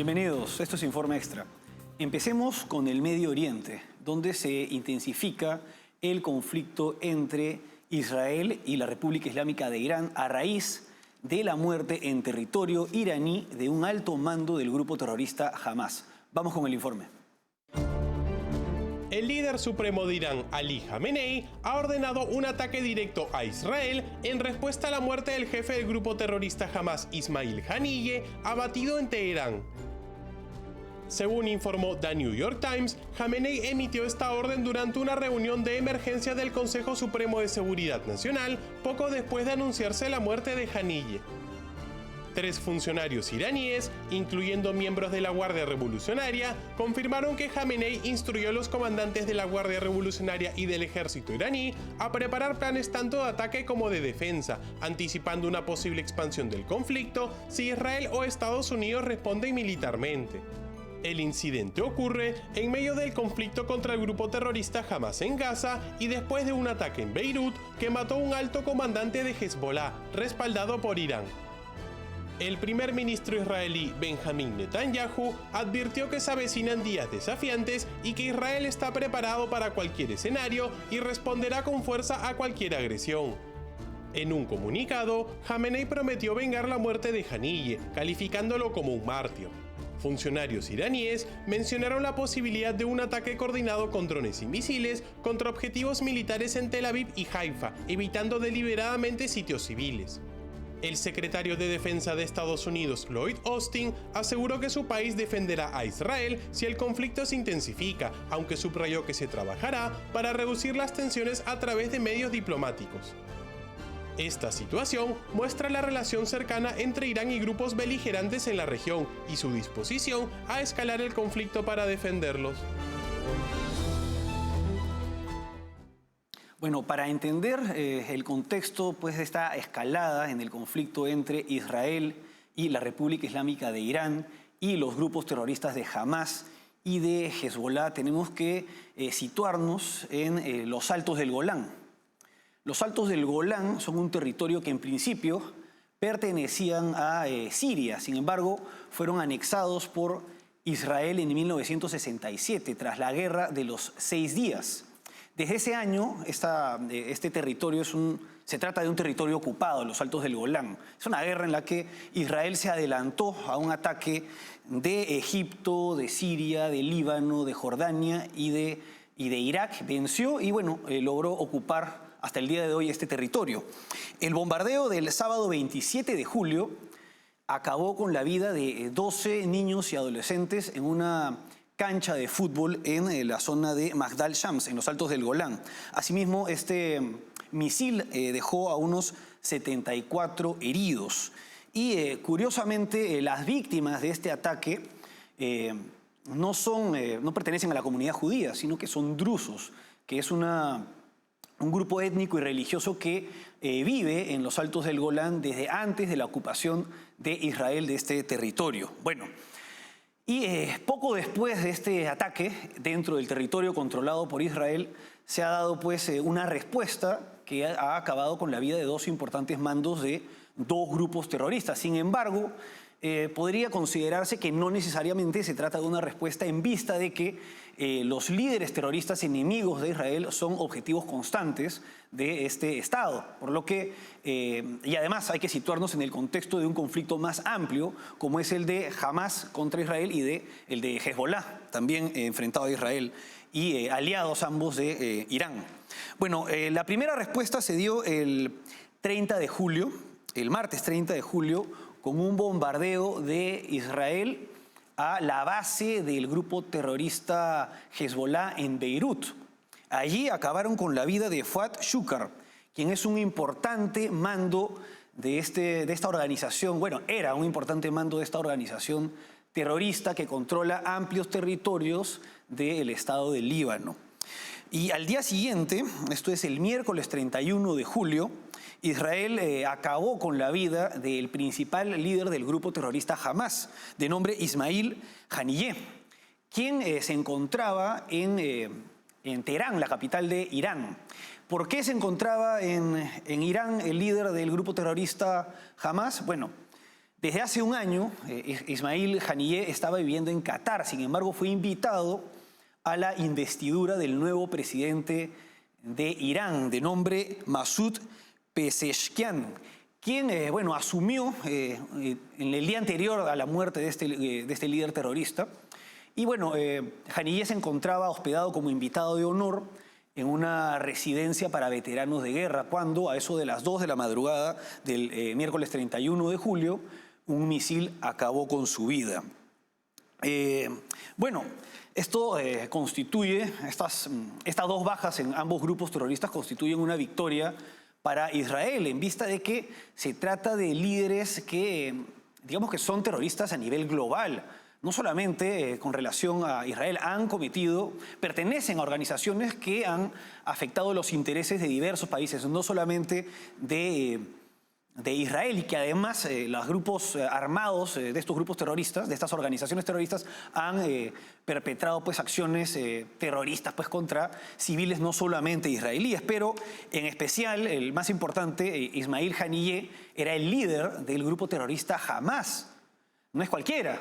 Bienvenidos, esto es Informe Extra. Empecemos con el Medio Oriente, donde se intensifica el conflicto entre Israel y la República Islámica de Irán a raíz de la muerte en territorio iraní de un alto mando del grupo terrorista Hamas. Vamos con el informe. El líder supremo de Irán, Ali Khamenei, ha ordenado un ataque directo a Israel en respuesta a la muerte del jefe del grupo terrorista Hamas, Ismail Haniyeh, abatido en Teherán. Según informó The New York Times, Khamenei emitió esta orden durante una reunión de emergencia del Consejo Supremo de Seguridad Nacional, poco después de anunciarse la muerte de Haniyeh. 3 funcionarios iraníes, incluyendo miembros de la Guardia Revolucionaria, confirmaron que Khamenei instruyó a los comandantes de la Guardia Revolucionaria y del ejército iraní a preparar planes tanto de ataque como de defensa, anticipando una posible expansión del conflicto si Israel o Estados Unidos responden militarmente. El incidente ocurre en medio del conflicto contra el grupo terrorista Hamas en Gaza y después de un ataque en Beirut que mató a un alto comandante de Hezbollah, respaldado por Irán. El primer ministro israelí Benjamin Netanyahu advirtió que se avecinan días desafiantes y que Israel está preparado para cualquier escenario y responderá con fuerza a cualquier agresión. En un comunicado, Khamenei prometió vengar la muerte de Haniyeh, calificándolo como un mártir. Funcionarios iraníes mencionaron la posibilidad de un ataque coordinado con drones y misiles contra objetivos militares en Tel Aviv y Haifa, evitando deliberadamente sitios civiles. El secretario de Defensa de Estados Unidos, Lloyd Austin, aseguró que su país defenderá a Israel si el conflicto se intensifica, aunque subrayó que se trabajará para reducir las tensiones a través de medios diplomáticos. Esta situación muestra la relación cercana entre Irán y grupos beligerantes en la región y su disposición a escalar el conflicto para defenderlos. Bueno, para entender el contexto pues, de esta escalada en el conflicto entre Israel y la República Islámica de Irán y los grupos terroristas de Hamas y de Hezbollah, tenemos que situarnos en los Altos del Golán. Los Altos del Golán son un territorio que en principio pertenecían a Siria, sin embargo fueron anexados por Israel en 1967 tras la Guerra de los 6 días. Desde ese año este territorio se trata de un territorio ocupado, los Altos del Golán. Es una guerra en la que Israel se adelantó a un ataque de Egipto, de Siria, de Líbano, de Jordania y de Irak. Venció y bueno, logró ocupar hasta el día de hoy este territorio. El bombardeo del sábado 27 de julio acabó con la vida de 12 niños y adolescentes en una cancha de fútbol en la zona de Magdal Shams, en los Altos del Golán. Asimismo, este misil dejó a unos 74 heridos. Y curiosamente, las víctimas de este ataque no pertenecen a la comunidad judía, sino que son drusos, que es un grupo étnico y religioso que vive en los Altos del Golán desde antes de la ocupación de Israel de este territorio. Bueno, y poco después de este ataque dentro del territorio controlado por Israel, se ha dado pues una respuesta que ha acabado con la vida de 2 importantes mandos de 2 grupos terroristas. Sin embargo, podría considerarse que no necesariamente se trata de una respuesta en vista de que los líderes terroristas enemigos de Israel son objetivos constantes de este Estado. Por lo que, y además hay que situarnos en el contexto de un conflicto más amplio, como es el de Hamas contra Israel y el de Hezbollah, también enfrentado a Israel, y aliados ambos de Irán. Bueno, la primera respuesta se dio el 30 de julio, el martes 30 de julio, con un bombardeo de Israel a la base del grupo terrorista Hezbollah en Beirut. Allí acabaron con la vida de Fuad Shukar, quien es un importante mando de esta organización, bueno, era un importante mando de esta organización terrorista que controla amplios territorios del Estado del Líbano. Y al día siguiente, esto es el miércoles 31 de julio, Israel acabó con la vida del principal líder del grupo terrorista Hamas, de nombre Ismail Haniyeh, quien se encontraba en Teherán, la capital de Irán. ¿Por qué se encontraba en Irán el líder del grupo terrorista Hamas? Bueno, Desde hace un año, Ismail Haniyeh estaba viviendo en Qatar. Sin embargo, fue invitado a la investidura del nuevo presidente de Irán, de nombre Masoud Pezeshkian, quien asumió en el día anterior a la muerte de este líder terrorista. Y Haniyeh se encontraba hospedado como invitado de honor en una residencia para veteranos de guerra, cuando a eso de las 2 de la madrugada del miércoles 31 de julio, un misil acabó con su vida. Esto constituye, estas 2 bajas en ambos grupos terroristas constituyen una victoria para Israel, en vista de que se trata de líderes que, digamos que son terroristas a nivel global. No solamente con relación a Israel, pertenecen a organizaciones que han afectado los intereses de diversos países, no solamente de Israel, y que además los grupos armados de estos grupos terroristas, de estas organizaciones terroristas, han perpetrado acciones terroristas contra civiles no solamente israelíes, pero en especial, el más importante, Ismail Haniyeh era el líder del grupo terrorista Hamas. No es cualquiera,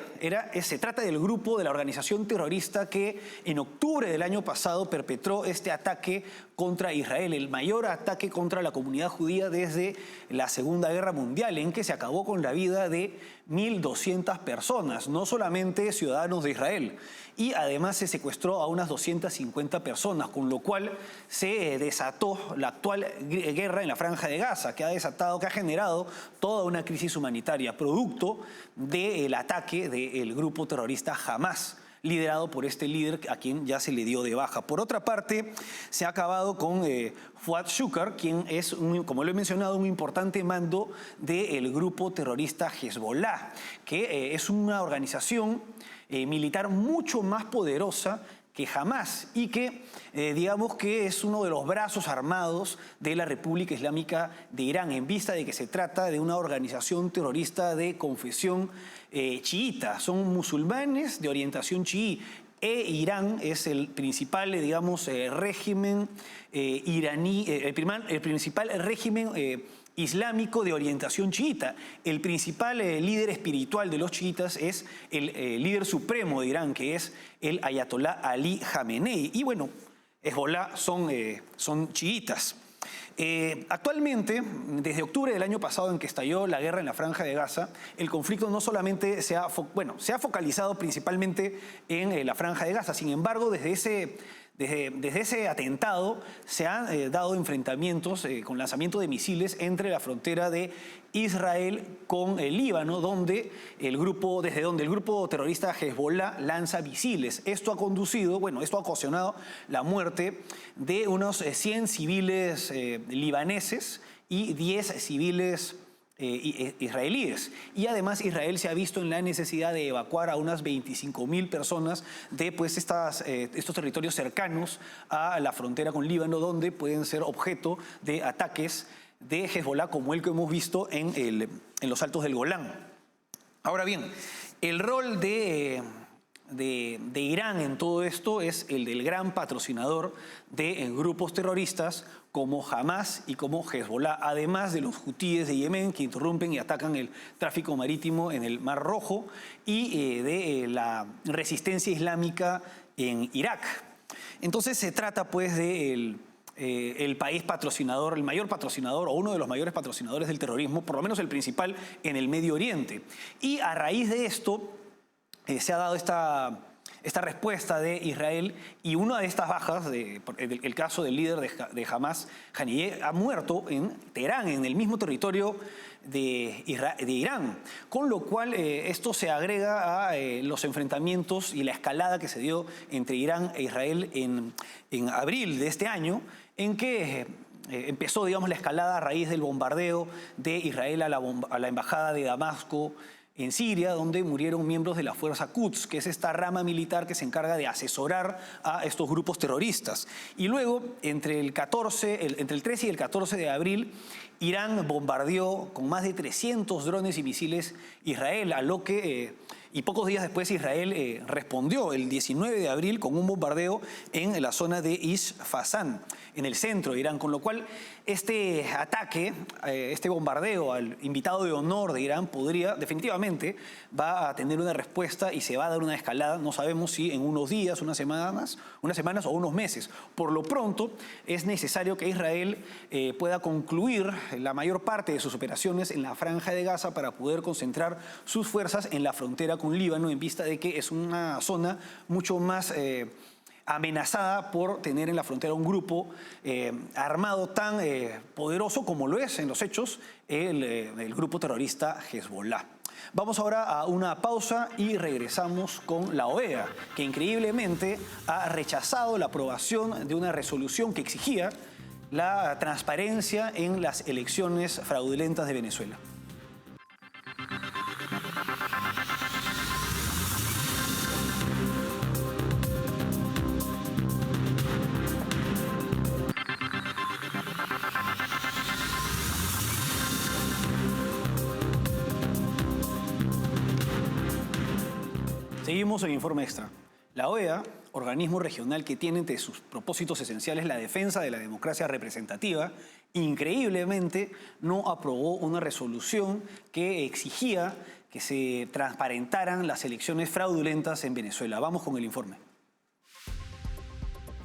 se trata del grupo de la organización terrorista que en octubre del año pasado perpetró este ataque contra Israel, el mayor ataque contra la comunidad judía desde la Segunda Guerra Mundial, en que se acabó con la vida de 1.200 personas, no solamente ciudadanos de Israel. Y además se secuestró a unas 250 personas, con lo cual se desató la actual guerra en la Franja de Gaza, que ha generado toda una crisis humanitaria, producto del ataque del grupo terrorista Hamas, liderado por este líder a quien ya se le dio de baja. Por otra parte, se ha acabado con Fuad Shukar, quien es, como lo he mencionado, un importante mando del grupo terrorista Hezbollah, que es una organización militar mucho más poderosa que Hamas y que digamos que es uno de los brazos armados de la República Islámica de Irán, en vista de que se trata de una organización terrorista de confesión chiita. Son musulmanes de orientación chií. Irán es el principal, régimen iraní, el principal régimen islámico de orientación chiita. El principal líder espiritual de los chiitas es el líder supremo de Irán, que es el Ayatollah Ali Khamenei. Y Hezbollah son chiitas. Actualmente, desde octubre del año pasado, en que estalló la guerra en la Franja de Gaza, el conflicto no solamente se ha focalizado principalmente en la Franja de Gaza. Sin embargo, desde ese atentado se han dado enfrentamientos con lanzamiento de misiles entre la frontera de Israel con el Líbano, desde donde el grupo terrorista Hezbollah lanza misiles. Esto ha ocasionado la muerte de unos 100 civiles libaneses y 10 civiles israelíes. Y además Israel se ha visto en la necesidad de evacuar a unas 25.000 personas de estos territorios cercanos a la frontera con Líbano, donde pueden ser objeto de ataques de Hezbollah, como el que hemos visto en los altos del Golán. Ahora bien, el rol de Irán en todo esto es el del gran patrocinador de grupos terroristas como Hamas y como Hezbollah, además de los hutíes de Yemen, que interrumpen y atacan el tráfico marítimo en el Mar Rojo, y de la resistencia islámica en Irak. Entonces se trata de el país patrocinador, el mayor patrocinador o uno de los mayores patrocinadores del terrorismo, por lo menos el principal en el Medio Oriente. Y a raíz de esto se ha dado esta respuesta de Israel, y una de estas bajas, el caso del líder de Hamas, Haniyeh, ha muerto en Teherán, en el mismo territorio de Irán, con lo cual esto se agrega a los enfrentamientos y la escalada que se dio entre Irán e Israel en abril de este año, en que empezó, la escalada a raíz del bombardeo de Israel a la embajada de Damasco en Siria, donde murieron miembros de la Fuerza Quds, que es esta rama militar que se encarga de asesorar a estos grupos terroristas. Y luego, entre el 13 y el 14 de abril, Irán bombardeó con más de 300 drones y misiles Israel, a lo que Y pocos días después Israel respondió el 19 de abril con un bombardeo en la zona de Isfahan, en el centro de Irán, con lo cual este ataque, este bombardeo al invitado de honor de Irán definitivamente va a tener una respuesta y se va a dar una escalada. No sabemos si en unos días, unas semanas o unos meses. Por lo pronto es necesario que Israel pueda concluir la mayor parte de sus operaciones en la Franja de Gaza para poder concentrar sus fuerzas en la frontera con Líbano, en vista de que es una zona mucho más amenazada por tener en la frontera un grupo armado tan poderoso como lo es en los hechos el grupo terrorista Hezbollah. Vamos ahora a una pausa y regresamos con la OEA, que increíblemente ha rechazado la aprobación de una resolución que exigía la transparencia en las elecciones fraudulentas de Venezuela. Seguimos en Informe Extra. La OEA, organismo regional que tiene entre sus propósitos esenciales la defensa de la democracia representativa, increíblemente no aprobó una resolución que exigía que se transparentaran las elecciones fraudulentas en Venezuela. Vamos con el informe.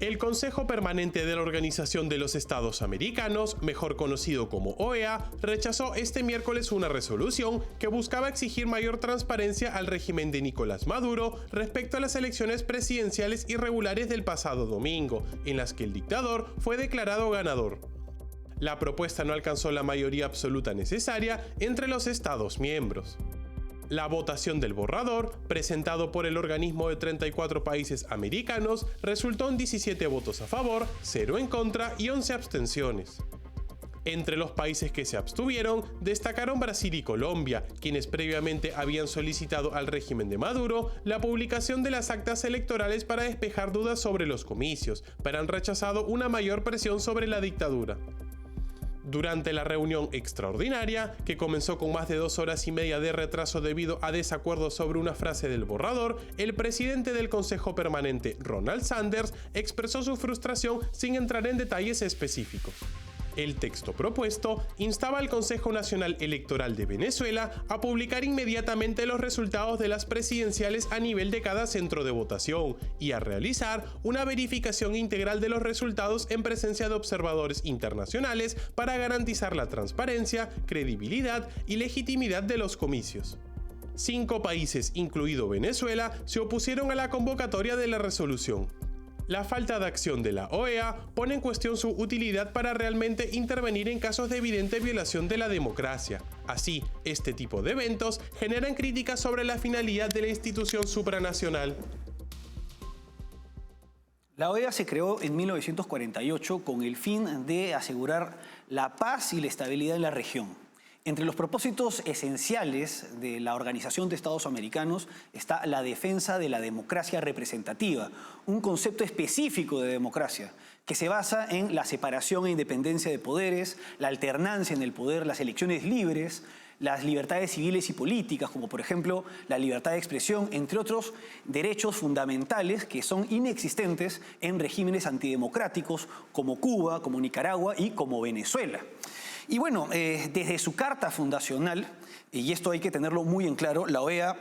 El Consejo Permanente de la Organización de los Estados Americanos, mejor conocido como OEA, rechazó este miércoles una resolución que buscaba exigir mayor transparencia al régimen de Nicolás Maduro respecto a las elecciones presidenciales irregulares del pasado domingo, en las que el dictador fue declarado ganador. La propuesta no alcanzó la mayoría absoluta necesaria entre los Estados miembros. La votación del borrador, presentado por el organismo de 34 países americanos, resultó en 17 votos a favor, 0 en contra y 11 abstenciones. Entre los países que se abstuvieron, destacaron Brasil y Colombia, quienes previamente habían solicitado al régimen de Maduro la publicación de las actas electorales para despejar dudas sobre los comicios, pero han rechazado una mayor presión sobre la dictadura. Durante la reunión extraordinaria, que comenzó con más de 2 horas y media de retraso debido a desacuerdos sobre una frase del borrador, el presidente del Consejo Permanente, Ronald Sanders, expresó su frustración sin entrar en detalles específicos. El texto propuesto instaba al Consejo Nacional Electoral de Venezuela a publicar inmediatamente los resultados de las presidenciales a nivel de cada centro de votación y a realizar una verificación integral de los resultados en presencia de observadores internacionales para garantizar la transparencia, credibilidad y legitimidad de los comicios. 5 países, incluido Venezuela, se opusieron a la convocatoria de la resolución. La falta de acción de la OEA pone en cuestión su utilidad para realmente intervenir en casos de evidente violación de la democracia. Así, este tipo de eventos generan críticas sobre la finalidad de la institución supranacional. La OEA se creó en 1948 con el fin de asegurar la paz y la estabilidad en la región. Entre los propósitos esenciales de la Organización de Estados Americanos está la defensa de la democracia representativa, un concepto específico de democracia que se basa en la separación e independencia de poderes, la alternancia en el poder, las elecciones libres, las libertades civiles y políticas, como por ejemplo la libertad de expresión, entre otros derechos fundamentales que son inexistentes en regímenes antidemocráticos como Cuba, como Nicaragua y como Venezuela. Y bueno, desde su carta fundacional, y esto hay que tenerlo muy en claro, la OEA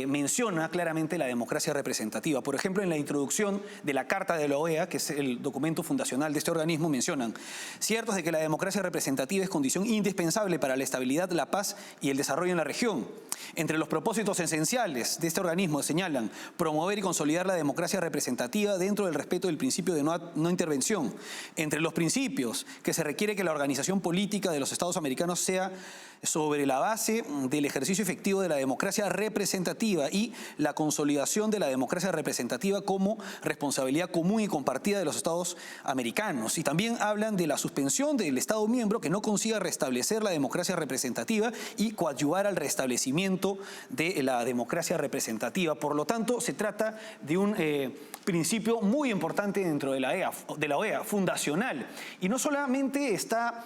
menciona claramente la democracia representativa. Por ejemplo, en la introducción de la Carta de la OEA, que es el documento fundacional de este organismo, mencionan: cierto es de que la democracia representativa es condición indispensable para la estabilidad, la paz y el desarrollo en la región. Entre los propósitos esenciales de este organismo señalan promover y consolidar la democracia representativa dentro del respeto del principio de no intervención. Entre los principios que se requiere que la organización política de los Estados americanos sea sobre la base del ejercicio efectivo de la democracia representativa y la consolidación de la democracia representativa como responsabilidad común y compartida de los Estados americanos. Y también hablan de la suspensión del Estado miembro que no consiga restablecer la democracia representativa y coadyuvar al restablecimiento de la democracia representativa. Por lo tanto, se trata de un principio muy importante dentro de la OEA, fundacional. Y no solamente está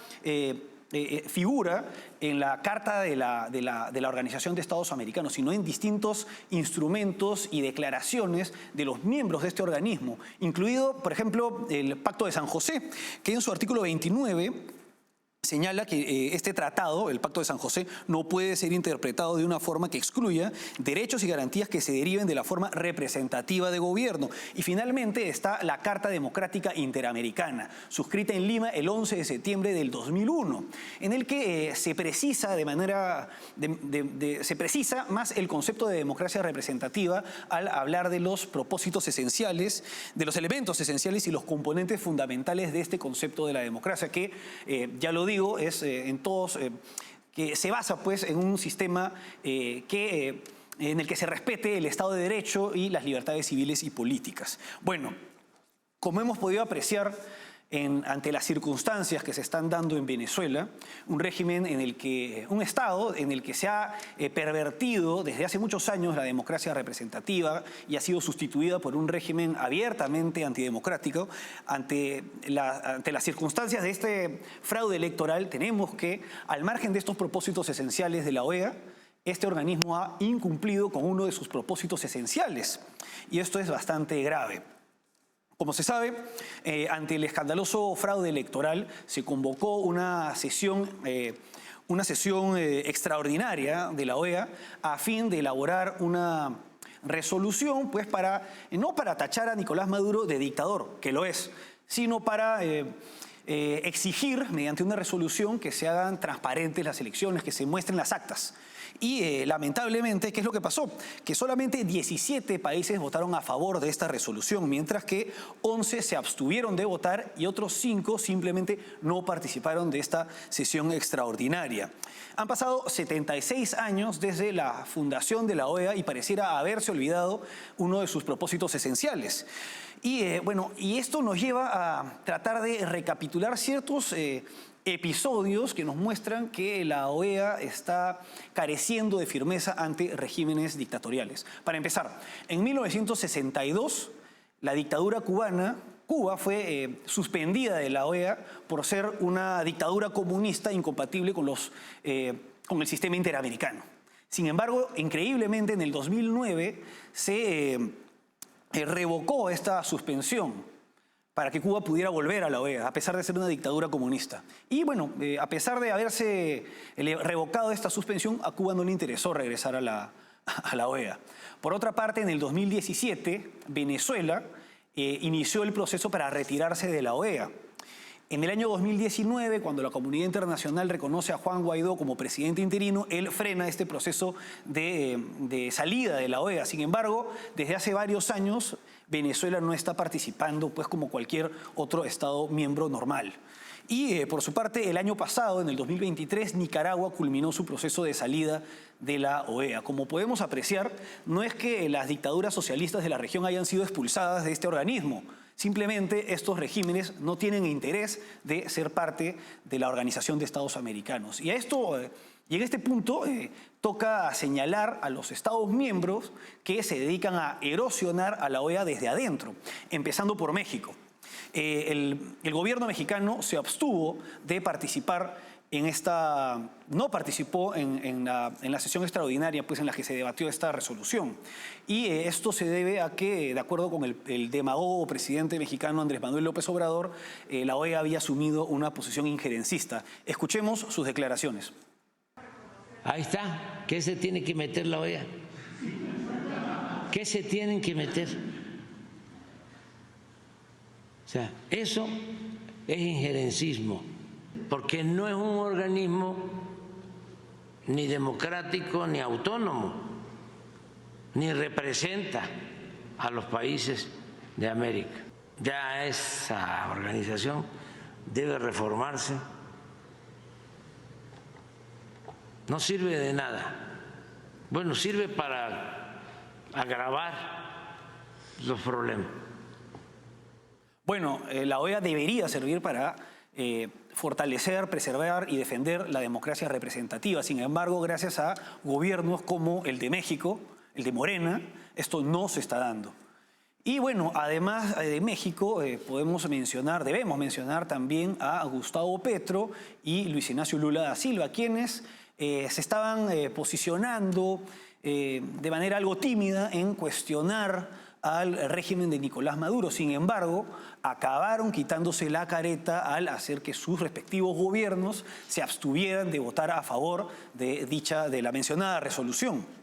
figura en la Carta de la Organización de Estados Americanos, sino en distintos instrumentos y declaraciones de los miembros de este organismo, incluido, por ejemplo, el Pacto de San José, que en su artículo 29 señala que este tratado, el Pacto de San José, no puede ser interpretado de una forma que excluya derechos y garantías que se deriven de la forma representativa de gobierno. Y finalmente está la Carta Democrática Interamericana, suscrita en Lima el 11 de septiembre del 2001, en el que se precisa se precisa más el concepto de democracia representativa al hablar de los propósitos esenciales, de los elementos esenciales y los componentes fundamentales de este concepto de la democracia, que ya lo digo, es que se basa pues en un sistema en el que se respete el Estado de Derecho y las libertades civiles y políticas. Bueno, como hemos podido apreciar ante las circunstancias que se están dando en Venezuela, un Estado en el que se ha pervertido desde hace muchos años la democracia representativa y ha sido sustituida por un régimen abiertamente antidemocrático. Ante las circunstancias de este fraude electoral, tenemos que, al margen de estos propósitos esenciales de la OEA, este organismo ha incumplido con uno de sus propósitos esenciales, y esto es bastante grave. Como se sabe, ante el escandaloso fraude electoral se convocó una sesión extraordinaria de la OEA a fin de elaborar una resolución, pues no para tachar a Nicolás Maduro de dictador, que lo es, sino para exigir mediante una resolución que se hagan transparentes las elecciones, que se muestren las actas. Y lamentablemente, ¿qué es lo que pasó? Que solamente 17 países votaron a favor de esta resolución, mientras que 11 se abstuvieron de votar y otros 5 simplemente no participaron de esta sesión extraordinaria. Han pasado 76 años desde la fundación de la OEA y pareciera haberse olvidado uno de sus propósitos esenciales. Y esto nos lleva a tratar de recapitular ciertos episodios que nos muestran que la OEA está careciendo de firmeza ante regímenes dictatoriales. Para empezar, en 1962, la dictadura cubana, Cuba fue suspendida de la OEA por ser una dictadura comunista incompatible con el sistema interamericano. Sin embargo, increíblemente, en el 2009 se revocó esta suspensión para que Cuba pudiera volver a la OEA, a pesar de ser una dictadura comunista. Y bueno, a pesar de haberse revocado esta suspensión, a Cuba no le interesó regresar a la OEA. Por otra parte, en el 2017, Venezuela inició el proceso para retirarse de la OEA. En el año 2019, cuando la comunidad internacional reconoce a Juan Guaidó como presidente interino, él frena este proceso de salida de la OEA. Sin embargo, desde hace varios años, Venezuela no está participando pues como cualquier otro Estado miembro normal. Y por su parte, el año pasado, en el 2023, Nicaragua culminó su proceso de salida de la OEA. Como podemos apreciar, no es que las dictaduras socialistas de la región hayan sido expulsadas de este organismo. Simplemente estos regímenes no tienen interés de ser parte de la Organización de Estados Americanos. Y en este punto toca señalar a los Estados miembros que se dedican a erosionar a la OEA desde adentro, empezando por México. El gobierno mexicano se abstuvo de participar no participó en la sesión extraordinaria pues, en la que se debatió esta resolución. Y esto se debe a que, de acuerdo con el demagogo presidente mexicano Andrés Manuel López Obrador, la OEA había asumido una posición injerencista. Escuchemos sus declaraciones. Ahí está. ¿Qué se tiene que meter la OEA? ¿Qué se tienen que meter? O sea, eso es injerencismo, porque no es un organismo ni democrático ni autónomo, ni representa a los países de América. Ya esa organización debe reformarse. No sirve de nada. Bueno, sirve para agravar los problemas. Bueno, la OEA debería servir para fortalecer, preservar y defender la democracia representativa. Sin embargo, gracias a gobiernos como el de México, el de Morena, esto no se está dando. Y bueno, además de México, debemos mencionar también a Gustavo Petro y Luis Ignacio Lula da Silva, quienes se estaban posicionando de manera algo tímida en cuestionar al régimen de Nicolás Maduro. Sin embargo, acabaron quitándose la careta al hacer que sus respectivos gobiernos se abstuvieran de votar a favor de la mencionada resolución.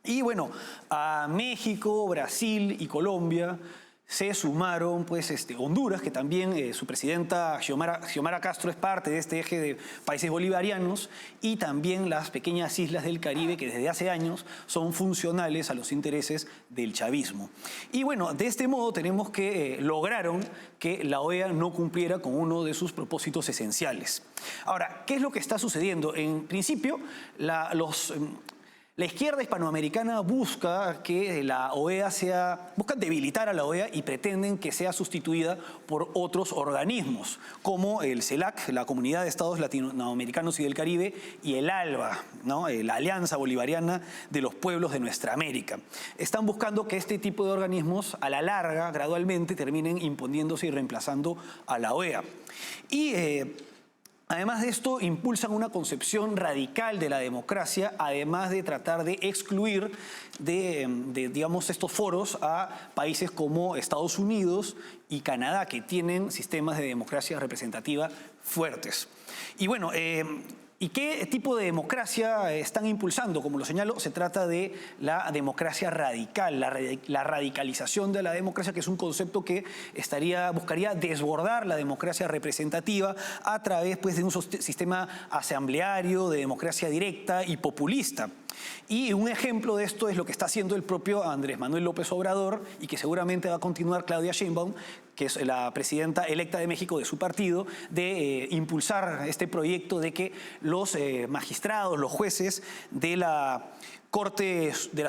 Y bueno, a México, Brasil y Colombia se sumaron pues, Honduras, que también su presidenta Xiomara Castro es parte de este eje de países bolivarianos, y también las pequeñas islas del Caribe que desde hace años son funcionales a los intereses del chavismo. Y bueno, de este modo tenemos que lograron que la OEA no cumpliera con uno de sus propósitos esenciales. Ahora, ¿qué es lo que está sucediendo? En principio, la izquierda hispanoamericana busca que la OEA buscan debilitar a la OEA y pretenden que sea sustituida por otros organismos, como el CELAC, la Comunidad de Estados Latinoamericanos y del Caribe, y el ALBA, ¿no? La Alianza Bolivariana de los Pueblos de Nuestra América. Están buscando que este tipo de organismos, a la larga, gradualmente, terminen imponiéndose y reemplazando a la OEA. Y además de esto, impulsan una concepción radical de la democracia, además de tratar de excluir digamos, estos foros a países como Estados Unidos y Canadá, que tienen sistemas de democracia representativa fuertes. Y bueno, ¿y qué tipo de democracia están impulsando? Como lo señalo, se trata de la democracia radical, la radicalización de la democracia, que es un concepto que buscaría desbordar la democracia representativa a través pues, de un sistema asambleario, de democracia directa y populista. Y un ejemplo de esto es lo que está haciendo el propio Andrés Manuel López Obrador, y que seguramente va a continuar Claudia Sheinbaum, que es la presidenta electa de México de su partido, de impulsar este proyecto de que los magistrados, los jueces de la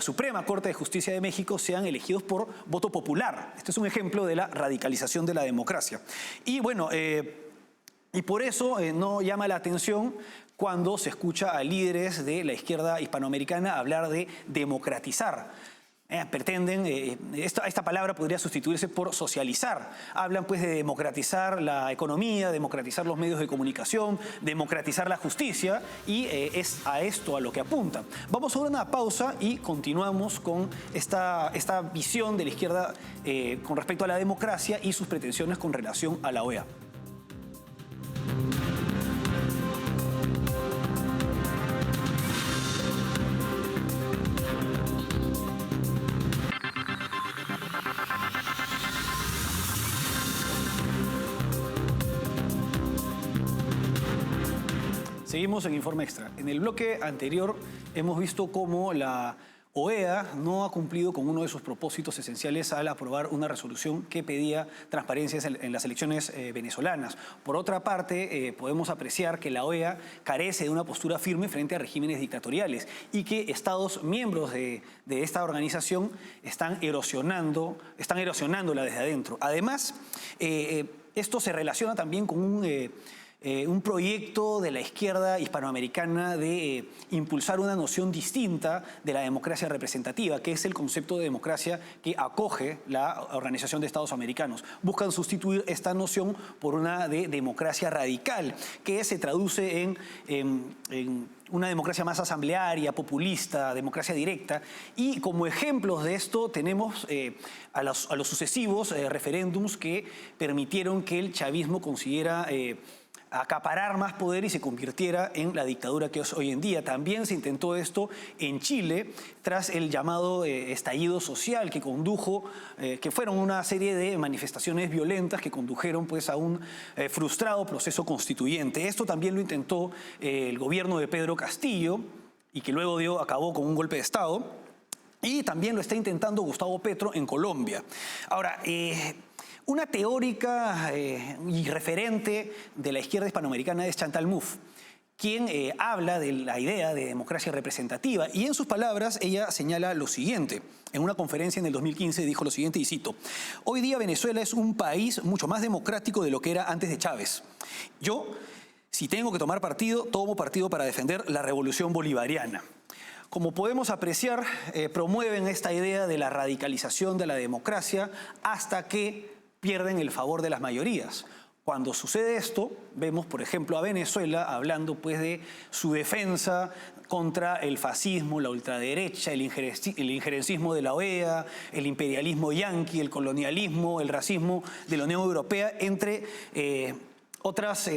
Suprema Corte de Justicia de México sean elegidos por voto popular. Este es un ejemplo de la radicalización de la democracia. Y bueno, y por eso no llama la atención cuando se escucha a líderes de la izquierda hispanoamericana hablar de democratizar. Pretenden, esta palabra podría sustituirse por socializar. Hablan pues de democratizar la economía, democratizar los medios de comunicación, democratizar la justicia, y es a esto a lo que apuntan. Vamos a una pausa y continuamos con esta visión de la izquierda con respecto a la democracia y sus pretensiones con relación a la OEA. Seguimos en Informe Extra. En el bloque anterior hemos visto cómo la OEA no ha cumplido con uno de sus propósitos esenciales al aprobar una resolución que pedía transparencia en las elecciones venezolanas. Por otra parte, podemos apreciar que la OEA carece de una postura firme frente a regímenes dictatoriales y que Estados miembros de esta organización están erosionándola desde adentro. Además, esto se relaciona también con un proyecto de la izquierda hispanoamericana de impulsar una noción distinta de la democracia representativa, que es el concepto de democracia que acoge la Organización de Estados Americanos. Buscan sustituir esta noción por una de democracia radical, que se traduce en una democracia más asamblearia, populista, democracia directa. Y como ejemplos de esto tenemos a los sucesivos referéndums que permitieron que el chavismo consiguiera acaparar más poder y se convirtiera en la dictadura que es hoy en día. También se intentó esto en Chile tras el llamado estallido social que fueron una serie de manifestaciones violentas que condujeron pues a un frustrado proceso constituyente. Esto también lo intentó el gobierno de Pedro Castillo y que luego acabó con un golpe de Estado, y también lo está intentando Gustavo Petro en Colombia. Ahora, una teórica y referente de la izquierda hispanoamericana es Chantal Mouffe, quien habla de la idea de democracia representativa, y en sus palabras ella señala lo siguiente. En una conferencia en el 2015 dijo lo siguiente, y cito: "Hoy día Venezuela es un país mucho más democrático de lo que era antes de Chávez. Yo, si tengo que tomar partido, tomo partido para defender la revolución bolivariana. Como podemos apreciar, promueven esta idea de la radicalización de la democracia hasta que pierden el favor de las mayorías. Cuando sucede esto, vemos, por ejemplo, a Venezuela hablando pues de su defensa contra el fascismo, la ultraderecha, el injerencismo de la OEA, el imperialismo yanqui, el colonialismo, el racismo de la Unión Europea, entre otros,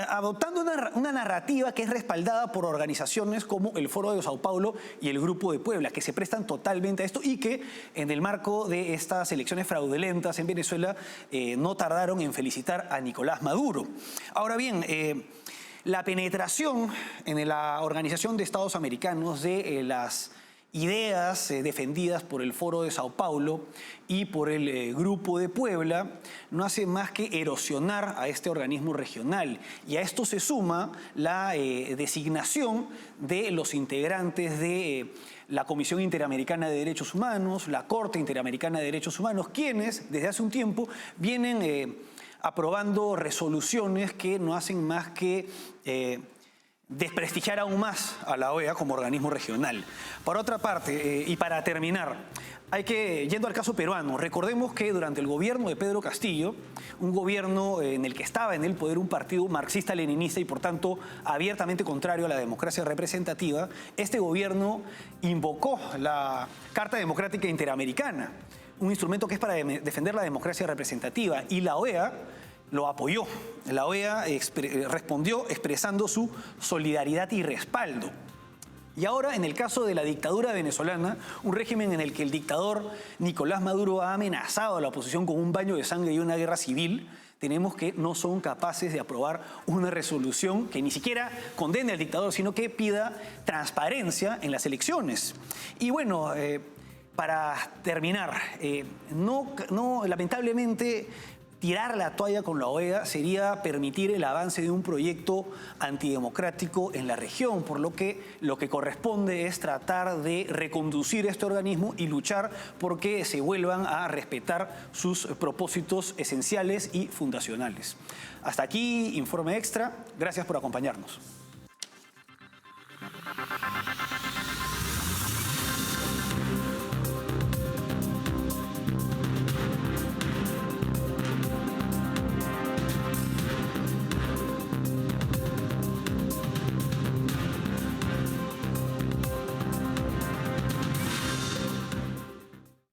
adoptando una narrativa que es respaldada por organizaciones como el Foro de Sao Paulo y el Grupo de Puebla, que se prestan totalmente a esto y que en el marco de estas elecciones fraudulentas en Venezuela no tardaron en felicitar a Nicolás Maduro. Ahora bien, la penetración en la Organización de Estados Americanos de las ideas defendidas por el Foro de Sao Paulo y por el Grupo de Puebla no hace más que erosionar a este organismo regional, y a esto se suma la designación de los integrantes de la Comisión Interamericana de Derechos Humanos, la Corte Interamericana de Derechos Humanos, quienes desde hace un tiempo vienen aprobando resoluciones que no hacen más que desprestigiar aún más a la OEA como organismo regional. Por otra parte, y para terminar, yendo al caso peruano, recordemos que durante el gobierno de Pedro Castillo, un gobierno en el que estaba en el poder un partido marxista-leninista y por tanto abiertamente contrario a la democracia representativa, este gobierno invocó la Carta Democrática Interamericana, un instrumento que es para defender la democracia representativa, y la OEA lo apoyó. La OEA respondió expresando su solidaridad y respaldo. Y ahora, en el caso de la dictadura venezolana, un régimen en el que el dictador Nicolás Maduro ha amenazado a la oposición con un baño de sangre y una guerra civil, tenemos que no son capaces de aprobar una resolución que ni siquiera condene al dictador, sino que pida transparencia en las elecciones. Y bueno, para terminar, lamentablemente, tirar la toalla con la OEA sería permitir el avance de un proyecto antidemocrático en la región, por lo que corresponde es tratar de reconducir este organismo y luchar porque se vuelvan a respetar sus propósitos esenciales y fundacionales. Hasta aquí, Informe Extra. Gracias por acompañarnos.